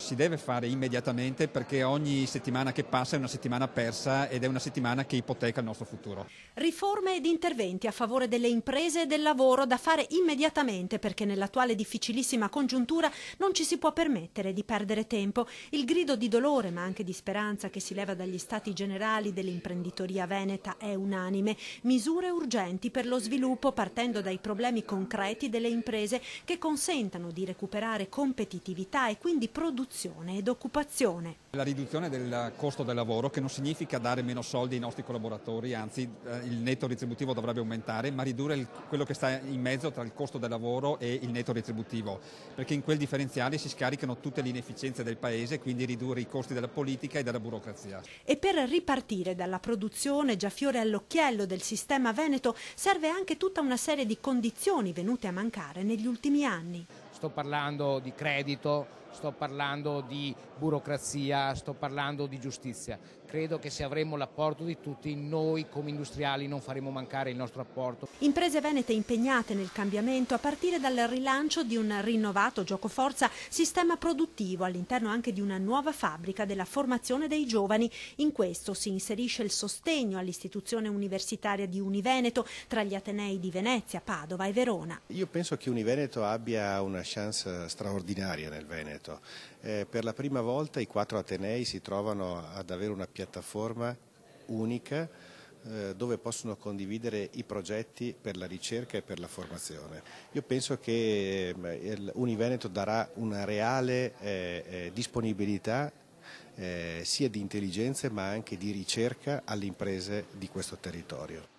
si deve fare immediatamente, perché ogni settimana che passa è una settimana persa ed è una settimana che ipoteca il nostro futuro. Riforme ed interventi a favore delle imprese e del lavoro da fare immediatamente, perché nell'attuale difficilissima congiuntura non ci si può permettere di perdere tempo. Il grido di dolore ma anche di speranza che si leva dagli stati generali dell'imprenditoria veneta è unanime. Misure urgenti per lo sviluppo partendo dai problemi concreti delle imprese che consentano di recuperare competitività e quindi produzione ed occupazione. La riduzione del costo del lavoro, che non significa dare meno soldi ai nostri collaboratori, anzi il netto retributivo dovrebbe aumentare, ma ridurre quello che sta in mezzo tra il costo del lavoro e il netto retributivo, perché in quel differenziale si scaricano tutte le inefficienze del Paese, quindi ridurre i costi della politica e della burocrazia. E per ripartire dalla produzione già fiore all'occhiello del sistema veneto serve anche tutta una serie di condizioni venute a mancare negli ultimi anni. Sto parlando di credito, sto parlando di burocrazia, sto parlando di giustizia. Credo che se avremo l'apporto di tutti, noi come industriali non faremo mancare il nostro apporto. Imprese venete impegnate nel cambiamento a partire dal rilancio di un rinnovato giocoforza sistema produttivo all'interno anche di una nuova fabbrica della formazione dei giovani. In questo si inserisce il sostegno all'istituzione universitaria di Univeneto tra gli atenei di Venezia, Padova e Verona. Io penso che Univeneto abbia una chance straordinaria nel Veneto. Per la prima volta i 4 atenei si trovano ad avere una piattaforma unica dove possono condividere i progetti per la ricerca e per la formazione. Io penso che Univeneto darà una reale disponibilità sia di intelligenze ma anche di ricerca alle imprese di questo territorio.